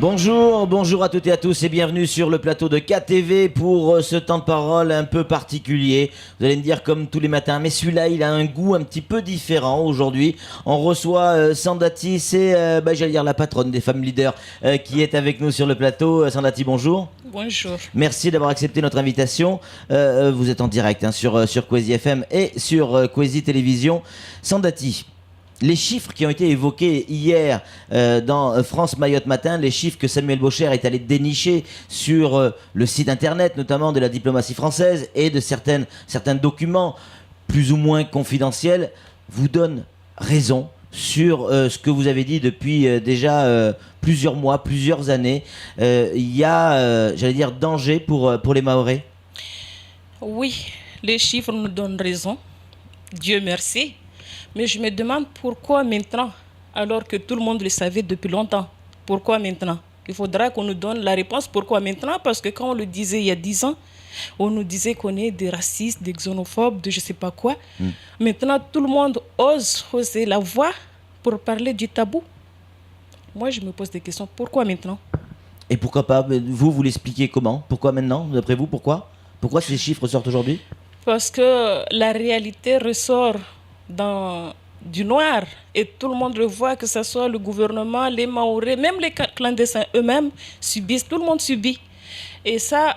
Bonjour à toutes et à tous et bienvenue sur le plateau de KTV pour ce temps de parole un peu particulier. Vous allez me dire comme tous les matins, mais celui-là il a un goût un petit peu différent aujourd'hui. On reçoit Sandati, c'est j'allais dire la patronne des femmes leaders qui est avec nous sur le plateau. Sandati, bonjour. Bonjour. Merci d'avoir accepté notre invitation. Vous êtes en direct sur Kwezi FM et sur Kwezi Télévision. Sandati, les chiffres qui ont été évoqués hier dans France Mayotte Matin, les chiffres que Samuel Bocher est allé dénicher sur le site internet, notamment de la diplomatie française et de certains documents plus ou moins confidentiels, vous donnent raison sur ce que vous avez dit depuis déjà plusieurs mois, plusieurs années. Il y a, danger pour les Mahorais. Oui, les chiffres nous donnent raison. Dieu merci. Mais je me demande pourquoi maintenant, alors que tout le monde le savait depuis longtemps. Pourquoi maintenant? Il faudra qu'on nous donne la réponse. Pourquoi maintenant? Parce que quand on le disait il y a 10 ans, on nous disait qu'on est des racistes, des xénophobes, de je ne sais pas quoi. Maintenant, tout le monde ose hausser la voix pour parler du tabou. Moi, je me pose des questions. Pourquoi maintenant? Et pourquoi pas? Vous l'expliquez comment? Pourquoi maintenant? D'après vous, pourquoi? Pourquoi ces chiffres sortent aujourd'hui? Parce que la réalité ressort du noir et tout le monde le voit, que ce soit le gouvernement, les Mahorais, même les clandestins eux-mêmes subissent, tout le monde subit. Et ça,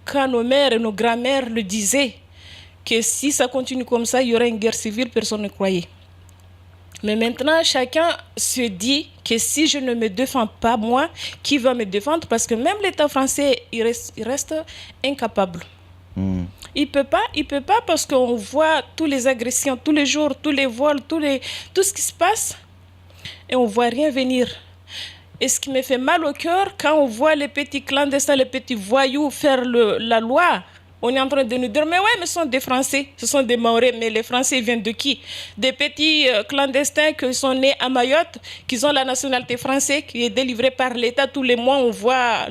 quand nos mères et nos grands-mères le disaient, que si ça continue comme ça, il y aurait une guerre civile, personne ne croyait. Mais maintenant, chacun se dit que si je ne me défends pas, moi, qui va me défendre? Parce que même l'État français, il reste incapable. Il peut pas parce qu'on voit toutes les agressions, tous les jours, tous les vols, tout ce qui se passe et on voit rien venir. Et ce qui me fait mal au cœur, quand on voit les petits clandestins, les petits voyous faire la loi, on est en train de nous dire, mais ouais, mais ce sont des Français, ce sont des Mahorais, mais les Français viennent de qui? Des petits clandestins qui sont nés à Mayotte, qui ont la nationalité française, qui est délivrée par l'État. Tous les mois, on voit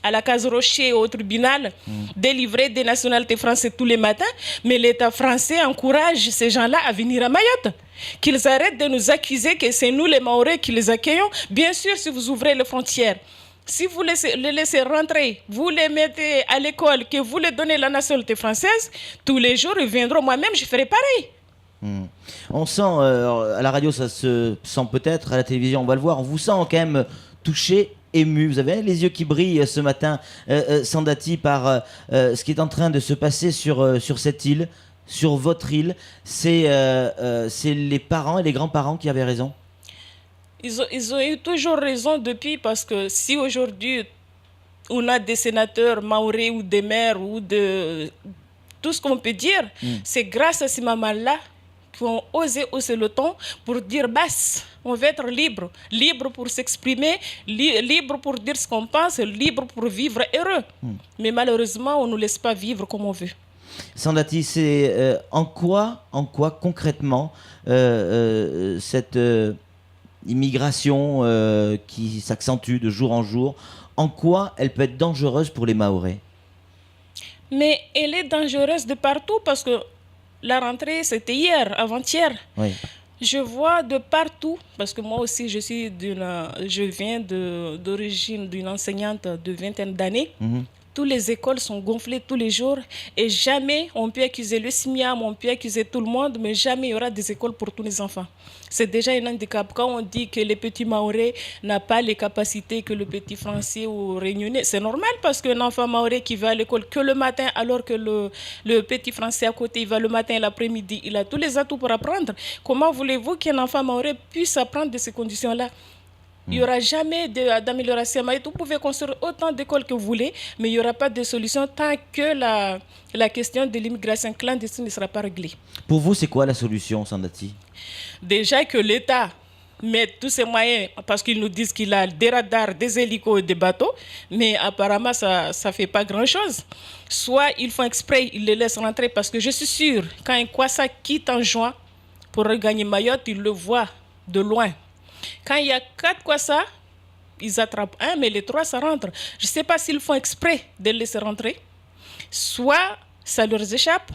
à la case Rocher au tribunal, délivrer des nationalités françaises tous les matins, mais l'État français encourage ces gens-là à venir à Mayotte. Qu'ils arrêtent de nous accuser que c'est nous les Mahorais qui les accueillons. Bien sûr, si vous ouvrez les frontières, si vous les laissez rentrer, vous les mettez à l'école, que vous les donnez la nationalité française, tous les jours ils viendront. Moi-même, je ferai pareil. On sent, à la radio ça se sent peut-être, à la télévision on va le voir, on vous sent quand même touché, ému. Vous avez les yeux qui brillent ce matin, Sandati, par ce qui est en train de se passer sur cette île, sur votre île. C'est les parents et les grands-parents qui avaient raison. Ils ont eu toujours raison depuis, parce que si aujourd'hui on a des sénateurs mahorais ou des maires ou de tout ce qu'on peut dire, c'est grâce à ces mamans-là qui ont osé hausser le ton pour dire basse. On veut être libre, libre pour s'exprimer, libre pour dire ce qu'on pense, libre pour vivre heureux. Mais malheureusement, on ne nous laisse pas vivre comme on veut. Sandati, c'est en quoi concrètement cette immigration qui s'accentue de jour en jour, en quoi elle peut être dangereuse pour les Mahorais? Mais elle est dangereuse de partout, parce que la rentrée, c'était hier, avant-hier. Oui. Je vois de partout, parce que moi aussi, je viens d'origine d'une enseignante de vingtaine d'années. Toutes les écoles sont gonflées tous les jours et jamais on peut accuser le SMIAM, on peut accuser tout le monde, mais jamais il y aura des écoles pour tous les enfants. C'est déjà un handicap. Quand on dit que les petits Mahorais n'ont pas les capacités que le petit Français ou Réunionnais, c'est normal, parce qu'un enfant Mahorais qui va à l'école que le matin, alors que le petit Français à côté, il va le matin et l'après-midi, il a tous les atouts pour apprendre. Comment voulez-vous qu'un enfant Mahorais puisse apprendre de ces conditions-là? Il n'y aura jamais d'amélioration. Vous pouvez construire autant d'écoles que vous voulez, mais il n'y aura pas de solution tant que la question de l'immigration clandestine ne sera pas réglée. Pour vous, c'est quoi la solution, Sandati? Déjà que l'État mette tous ses moyens, parce qu'ils nous disent qu'il a des radars, des hélicos et des bateaux, mais apparemment, ça ne fait pas grand-chose. Soit ils font exprès, ils les laissent rentrer, parce que je suis sûre, quand un Kwassa quitte en juin pour regagner Mayotte, il le voit de loin. Quand il y a 4 Kwassa, Ils attrapent un, mais les 3, ça rentre. Je ne sais pas s'ils font exprès de les laisser rentrer. Soit ça leur échappe,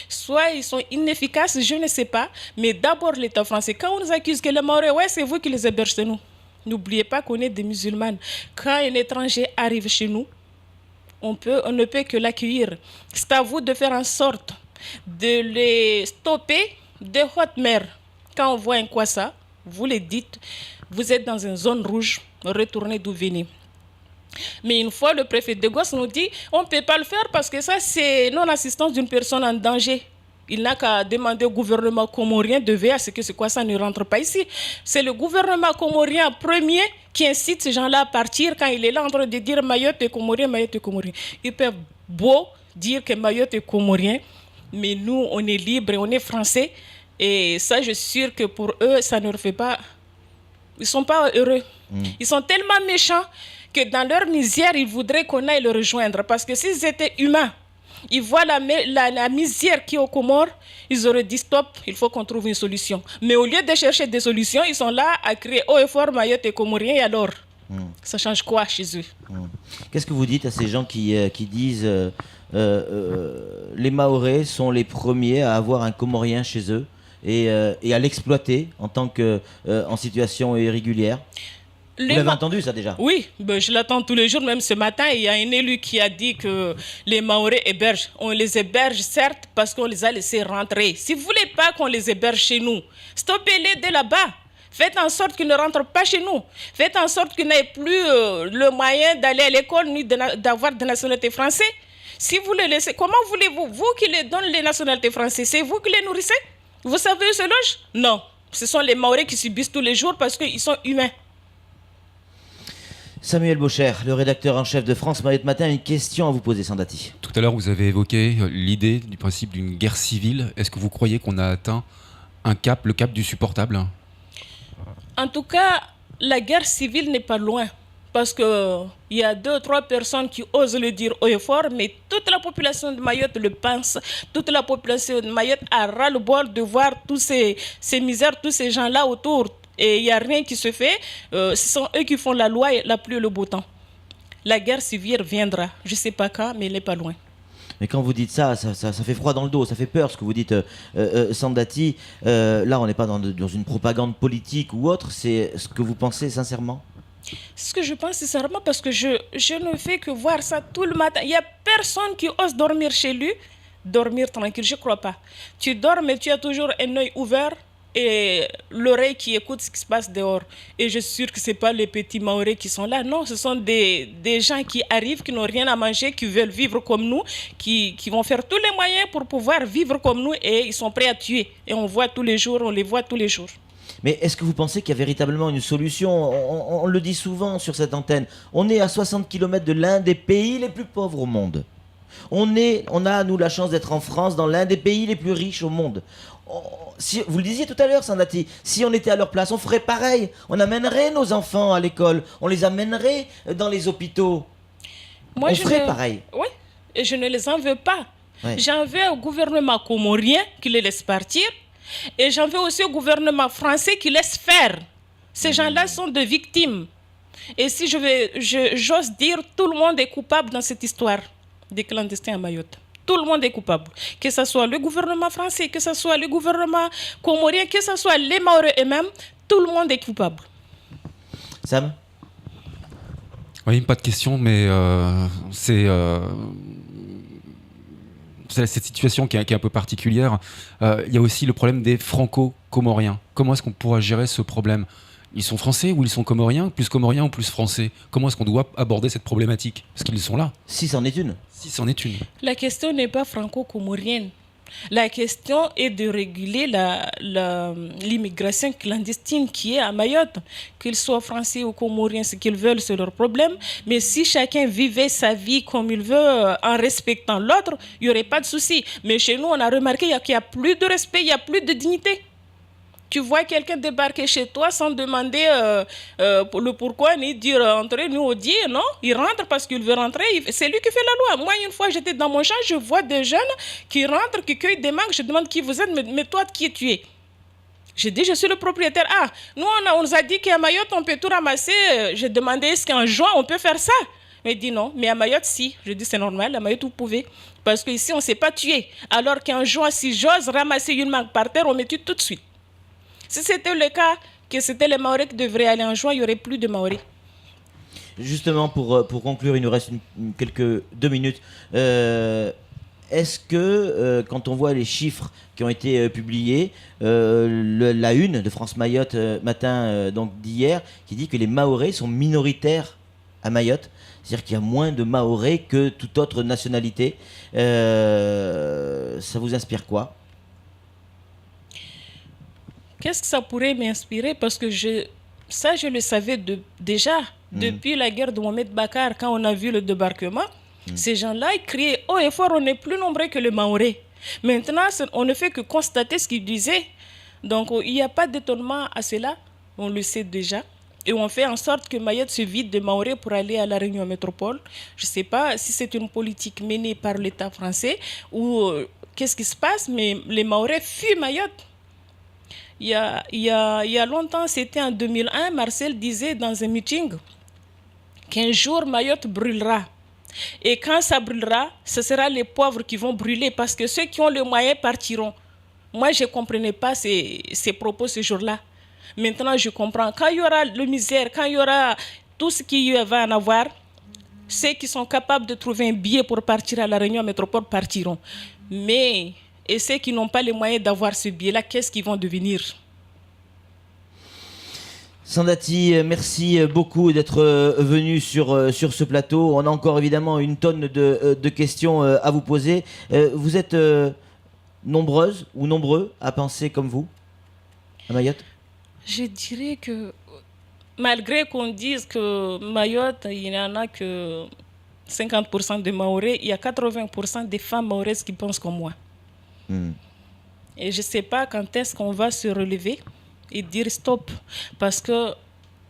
soit ils sont inefficaces, je ne sais pas. Mais d'abord, l'État français, quand on nous accuse que les Maoris, ouais, c'est vous qui les hébergez nous. N'oubliez pas qu'on est des musulmanes. Quand un étranger arrive chez nous, on ne peut que l'accueillir. C'est à vous de faire en sorte de les stopper de haute mer. Quand on voit un Kwassa, vous les dites, vous êtes dans une zone rouge, retournez d'où venez. Mais une fois, le préfet de Gosse nous dit, on ne peut pas le faire parce que ça, c'est non-assistance d'une personne en danger. Il n'a qu'à demander au gouvernement comorien de veiller à ce que ce Kwassa ne rentre pas ici. C'est le gouvernement comorien premier qui incite ces gens-là à partir quand il est là en train de dire Mayotte est comorien, Mayotte est comorien. Ils peuvent beau dire que Mayotte est comorien, mais nous, on est libre et on est français. Et ça, je suis sûre que pour eux, ça ne leur fait pas... Ils ne sont pas heureux. Ils sont tellement méchants que dans leur misère, ils voudraient qu'on aille le rejoindre. Parce que s'ils étaient humains, ils voient la misère qui est aux Comores, ils auraient dit stop, il faut qu'on trouve une solution. Mais au lieu de chercher des solutions, ils sont là à crier haut et fort Mayotte et Comorien. Et alors, ça change quoi chez eux? Qu'est-ce que vous dites à ces gens qui disent les Mahorais sont les premiers à avoir un Comorien chez eux et à l'exploiter en situation irrégulière? Vous l'avez entendu ça déjà? Oui, je l'attends tous les jours. Même ce matin, il y a un élu qui a dit que les Mahorais hébergent. On les héberge certes parce qu'on les a laissés rentrer. Si vous ne voulez pas qu'on les héberge chez nous, stoppez-les dès là-bas. Faites en sorte qu'ils ne rentrent pas chez nous. Faites en sorte qu'ils n'aient plus le moyen d'aller à l'école ni d'avoir de nationalité française. Si vous les laissez, comment voulez-vous, vous qui les donnez les nationalités françaises, c'est vous qui les nourrissez? Vous savez où se logent? Non. Ce sont les Mahorais qui subissent tous les jours parce qu'ils sont humains. Samuel Baucher, le rédacteur en chef de France Mayotte Matin, une question à vous poser, Sandati. Tout à l'heure, vous avez évoqué l'idée du principe d'une guerre civile. Est-ce que vous croyez qu'on a atteint le cap du supportable? En tout cas, la guerre civile n'est pas loin. Parce qu'il y a 2 ou 3 personnes qui osent le dire haut et fort, mais toute la population de Mayotte le pense. Toute la population de Mayotte a ras-le-bol de voir tous ces misères, tous ces gens-là autour. Et il n'y a rien qui se fait. Ce sont eux qui font la loi et la pluie et le beau temps. La guerre civile viendra. Je ne sais pas quand, mais elle n'est pas loin. Mais quand vous dites ça fait froid dans le dos, ça fait peur ce que vous dites, Sandati. Là, on n'est pas dans une propagande politique ou autre, c'est ce que vous pensez sincèrement? Ce que je pense sincèrement, parce que je ne fais que voir ça tout le matin. Il n'y a personne qui ose dormir chez lui, dormir tranquille, je ne crois pas. Tu dors, mais tu as toujours un œil ouvert et l'oreille qui écoute ce qui se passe dehors. Et je suis sûre que ce n'est pas les petits Mahorais qui sont là. Non, ce sont des gens qui arrivent, qui n'ont rien à manger, qui veulent vivre comme nous, qui vont faire tous les moyens pour pouvoir vivre comme nous et ils sont prêts à tuer. Et on les voit tous les jours. Mais est-ce que vous pensez qu'il y a véritablement une solution? On le dit souvent sur cette antenne. On est à 60 km de l'un des pays les plus pauvres au monde. On a, nous, la chance d'être en France, dans l'un des pays les plus riches au monde. Vous le disiez tout à l'heure, Sandati, si on était à leur place, on ferait pareil. On amènerait nos enfants à l'école. On les amènerait dans les hôpitaux. On ferait pareil. Oui, et je ne les en veux pas. Ouais. J'en veux au gouvernement comorien qui les laisse partir. Et j'en veux aussi au gouvernement français qui laisse faire. Ces gens-là sont des victimes. Et si j'ose dire, tout le monde est coupable dans cette histoire des clandestins à Mayotte. Tout le monde est coupable. Que ce soit le gouvernement français, que ce soit le gouvernement comorien, que ce soit les Mahorais eux-mêmes, tout le monde est coupable. Sam? Oui, pas de question, mais c'est cette situation qui est un peu particulière. Il y a aussi le problème des franco-comoriens. Comment est-ce qu'on pourra gérer ce problème? Ils sont français ou ils sont comoriens ou plus français? Comment est-ce qu'on doit aborder cette problématique? Parce qu'ils sont là. Si c'en est une. Si c'en est une. La question n'est pas franco-comorienne. La question est de réguler l'immigration clandestine qui est à Mayotte. Qu'ils soient français ou comoriens, ce qu'ils veulent, c'est leur problème. Mais si chacun vivait sa vie comme il veut, en respectant l'autre, il n'y aurait pas de souci. Mais chez nous, on a remarqué qu'il n'y a plus de respect, il n'y a plus de dignité. Tu vois quelqu'un débarquer chez toi sans demander le pourquoi, ni dire entrer, nous on dit non, il rentre parce qu'il veut rentrer, c'est lui qui fait la loi. Moi, une fois, j'étais dans mon champ, je vois des jeunes qui rentrent, qui cueillent des mangues, je demande qui vous êtes, mais toi, qui tu es? J'ai dit, je suis le propriétaire. Ah, nous, on nous a dit qu'à Mayotte, on peut tout ramasser. J'ai demandé, est-ce qu'en juin, on peut faire ça? Mais il dit non, mais à Mayotte, si. Je dis, c'est normal, à Mayotte, vous pouvez. Parce qu'ici, on ne s'est pas tué. Alors qu'en juin, si j'ose ramasser une mangue par terre, on me tue tout de suite. Si c'était le cas, que c'était les Maoris qui devraient aller en juin, il n'y aurait plus de Maoris. Justement, pour conclure, il nous reste quelques 2 minutes. Est-ce que, quand on voit les chiffres qui ont été publiés, la une de France Mayotte matin donc d'hier, qui dit que les Mahorais sont minoritaires à Mayotte, c'est-à-dire qu'il y a moins de Mahorais que toute autre nationalité, ça vous inspire quoi? Qu'est-ce que ça pourrait m'inspirer? Parce que je le savais déjà, depuis la guerre de Mohamed Bakar, quand on a vu le débarquement. Ces gens-là, ils criaient haut et fort, on est plus nombreux que les Mahorais. Maintenant, on ne fait que constater ce qu'ils disaient. Donc, il n'y a pas d'étonnement à cela, on le sait déjà. Et on fait en sorte que Mayotte se vide de Mahorais pour aller à la Réunion métropole. Je ne sais pas si c'est une politique menée par l'État français ou qu'est-ce qui se passe, mais les Mahorais fuient Mayotte. Il y a longtemps, c'était en 2001, Marcel disait dans un meeting qu'un jour Mayotte brûlera. Et quand ça brûlera, ce sera les pauvres qui vont brûler parce que ceux qui ont les moyens partiront. Moi, je ne comprenais pas ces propos ce jour-là. Maintenant, je comprends. Quand il y aura le misère, quand il y aura tout ce qu'il va en avoir, ceux qui sont capables de trouver un billet pour partir à la Réunion métropole partiront. Mais, et ceux qui n'ont pas les moyens d'avoir ce billet-là, qu'est-ce qu'ils vont devenir? Sandati, merci beaucoup d'être venu sur ce plateau. On a encore évidemment une tonne de questions à vous poser. Vous êtes nombreuses ou nombreux à penser comme vous à Mayotte? Je dirais que malgré qu'on dise que Mayotte, il n'y en a que 50% de Mahorais, il y a 80% des femmes mahoraises qui pensent comme moi. Et je ne sais pas quand est-ce qu'on va se relever et dire stop. Parce que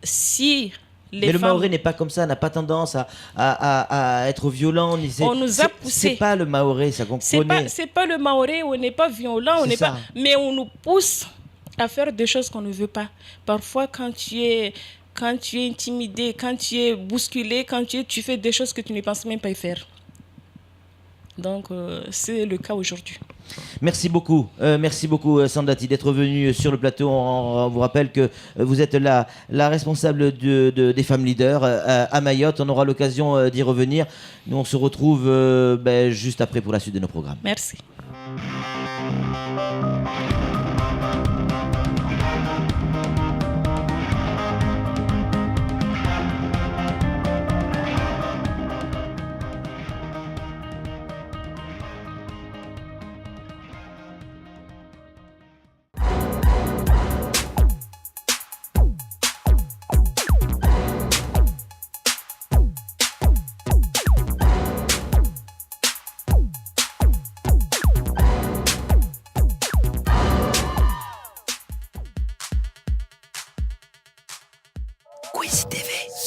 si les Mais le femmes... Mahorais n'est pas comme ça, n'a pas tendance à être violent. On nous a poussé. C'est pas le Mahorais, ça qu'on connaît. C'est pas le Mahorais, on n'est pas violent, mais on nous pousse à faire des choses qu'on ne veut pas. Parfois, quand tu es intimidé, quand tu es bousculé, quand tu fais des choses que tu ne penses même pas y faire. Donc, c'est le cas aujourd'hui. Merci beaucoup Sandati d'être venu sur le plateau. On vous rappelle que vous êtes la responsable des femmes leaders à Mayotte. On aura l'occasion d'y revenir. Nous on se retrouve juste après pour la suite de nos programmes. Merci.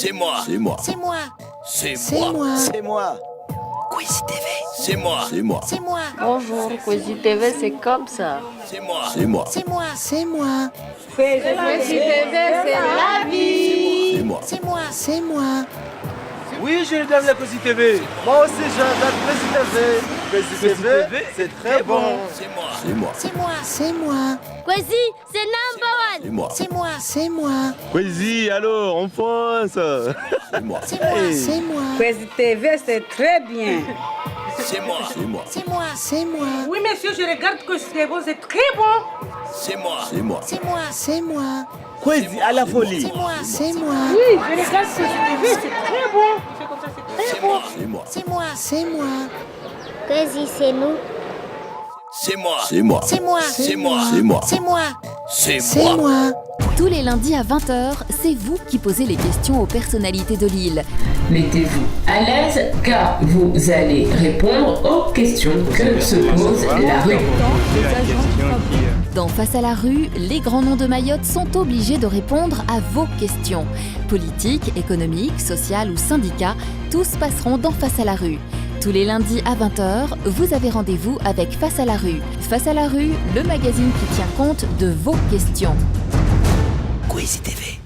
C'est moi. C'est moi. C'est moi. C'est moi. C'est moi. Kwesi TV. C'est moi. C'est moi. C'est moi. Bonjour, Kwesi TV, c'est comme ça. C'est moi. C'est moi. C'est moi. C'est moi. Kwesi TV, c'est la vie. C'est moi. C'est moi. C'est moi. Oui, je regarde la Kwesi TV. Moi aussi, j'adore Kwesi TV. Kwesi TV, c'est très bon. C'est moi. C'est moi. C'est moi. C'est moi. Kwesi, c'est number one. C'est moi. C'est moi. C'est moi. Kwesi, alors, en France. C'est moi. C'est moi. C'est moi. Kwesi TV, c'est très bien. C'est moi. C'est moi. C'est moi. C'est moi. Oui, monsieur, je regarde Kwesi TV, c'est très bon. C'est moi. C'est moi. C'est moi. C'est moi. Kwesi à la folie. C'est moi. C'est moi. Oui, je regarde Kwesi TV, c'est très bon. C'est comme ça, c'est très bon. C'est moi. C'est moi. C'est moi. Kwesi, c'est nous. C'est moi. C'est moi. C'est moi. C'est moi. C'est moi. C'est moi. C'est moi. Tous les lundis à 20h, c'est vous qui posez les questions aux personnalités de l'île. Mettez-vous à l'aise car vous allez répondre aux questions que se pose la rue. Dans Face à la rue, les grands noms de Mayotte sont obligés de répondre à vos questions. Politiques, économiques, sociales ou syndicats, tous passeront dans Face à la rue. Tous les lundis à 20h, vous avez rendez-vous avec Face à la rue. Face à la rue, le magazine qui tient compte de vos questions. Quizy TV.